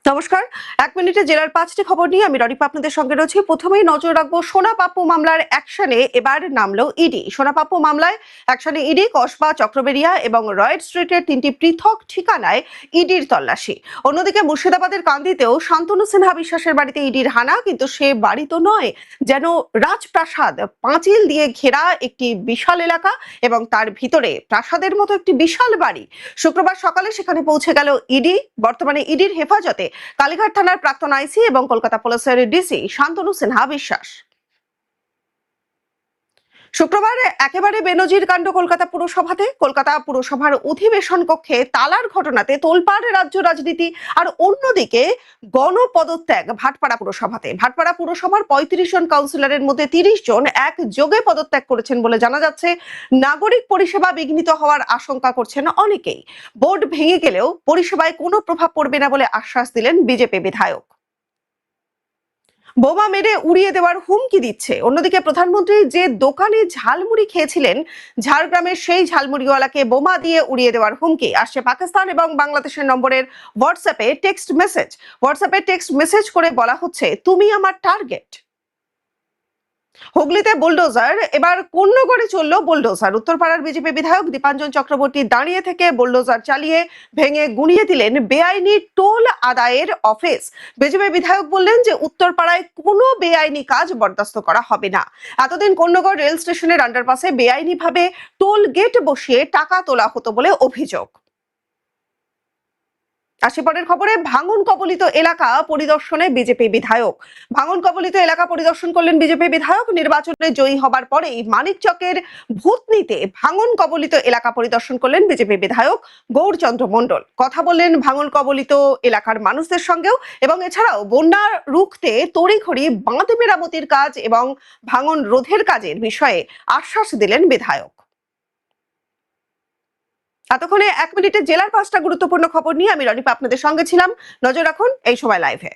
নমস্কার। ১ মিনিটে জেলার ৫টি খবর নিয়ে আমি রনিপা আপনাদের সঙ্গে রয়েছি। প্রথমেই নজর রাখবো সোনা পাপ্পু মামলার অ্যাকশনে এবার নামলো ইডি। সোনা পাপ্পু মামলায় অ্যাকশনে ইডি, কসবা, চক্রবেড়িয়া এবং রয়েড স্ট্রিটের ৩টি পৃথক ঠিকানায় ইডির তল্লাশি। অন্যদিকে মুর্শিদাবাদের কান্দিতেও শান্তনু সিনহা বিশ্বাসের বাড়িতে ইডির হানা, কিন্তু সে বাড়ি তো নয়, যেন রাজপ্রাসাদ। পাঁচিল দিয়ে ঘেরা একটি বিশাল এলাকা এবং তার ভিতরে প্রাসাদের মতো একটি বিশাল বাড়ি। শুক্রবার সকালে সেখানে পৌঁছে গেল ইডি। বর্তমানে ইডির হেফাজতে কালীঘাট থানার প্রাক্তন আইসি এবং কলকাতা পুলিশের ডিসি শান্তনু সিনহা বিশ্বাস। শুক্রবার একেবারে বেনজির কাণ্ড কলকাতা পুরসভাতে। কলকাতা পুরসভার অধিবেশন কক্ষে তালার ঘটনাতে তোলপাড় রাজ্য রাজনীতি। আর অন্যদিকে গণপদত্যাগ ভাটপাড়া পুরসভাতে। ভাটপাড়া পুরসভার ৩৫ জন কাউন্সিলরের মধ্যে ৩০ জন একযোগে পদত্যাগ করেছেন বলে জানা যাচ্ছে। নাগরিক পরিষেবা বিঘ্নিত হওয়ার আশঙ্কা করছেন অনেকেই। বোর্ড ভেঙে গেলেও পরিষেবায় কোনো প্রভাব পড়বে না বলে আশ্বাস দিলেন বিজেপি বিধায়ক। বোমা মেরে উড়িয়ে দেওয়ার হুমকি দিচ্ছে। অন্যদিকে প্রধানমন্ত্রী যে দোকানে ঝালমুড়ি খেয়েছিলেন, ঝাড়গ্রামের সেই ঝালমুড়িওয়ালাকে বোমা দিয়ে উড়িয়ে দেওয়ার হুমকি আসছে পাকিস্তান এবং বাংলাদেশের নম্বরের হোয়াটসঅ্যাপে টেক্সট মেসেজ করে বলা হচ্ছে, তুমি আমার টার্গেট। হুগলিতে বুলডোজার, এবার কোন্নগরে চলল বুলডোজার। উত্তরপাড়ার বিজেপি বিধায়ক দীপাঞ্জন চক্রবর্তী দাঁড়িয়ে থেকে বুলডোজার চালিয়ে ভেঙে গুঁড়িয়ে দিলেন বেআইনি টোল আদায়ের অফিস। বিজেপি বিধায়ক বললেন যে উত্তরপাড়ায় কোনো বেআইনি কাজ বরদাস্ত করা হবে না। এতদিন কোন্নগর রেল স্টেশনের আন্ডারপাসে বেআইনিভাবে টোল গেট বসিয়ে টাকা তোলা হতো বলে অভিযোগ। আসি পরের খবরে। ভাঙন কবলিত এলাকা পরিদর্শনে বিজেপি বিধায়ক। ভাঙন কবলিত এলাকা পরিদর্শন করলেন বিজেপি বিধায়ক। নির্বাচনে জয়ী হবার পরেই মানিকচকের ভূতনিতে ভাঙন কবলিত এলাকা পরিদর্শন করলেন বিজেপি বিধায়ক গৌরচন্দ্র মণ্ডল। কথা বললেন ভাঙন কবলিত এলাকার মানুষদের সঙ্গেও এবং এছাড়াও বন্যা রুখতে তড়িঘড়ি বাঁধ মেরামতির কাজ এবং ভাঙন রোধের কাজের বিষয়ে আশ্বাস দিলেন বিধায়ক। এতক্ষণে ১ মিনিটে জেলার ৫টা গুরুত্বপূর্ণ খবর নিয়ে আমি রনিপা আপনাদের সঙ্গে ছিলাম। নজর রাখুন এই সময় লাইভে।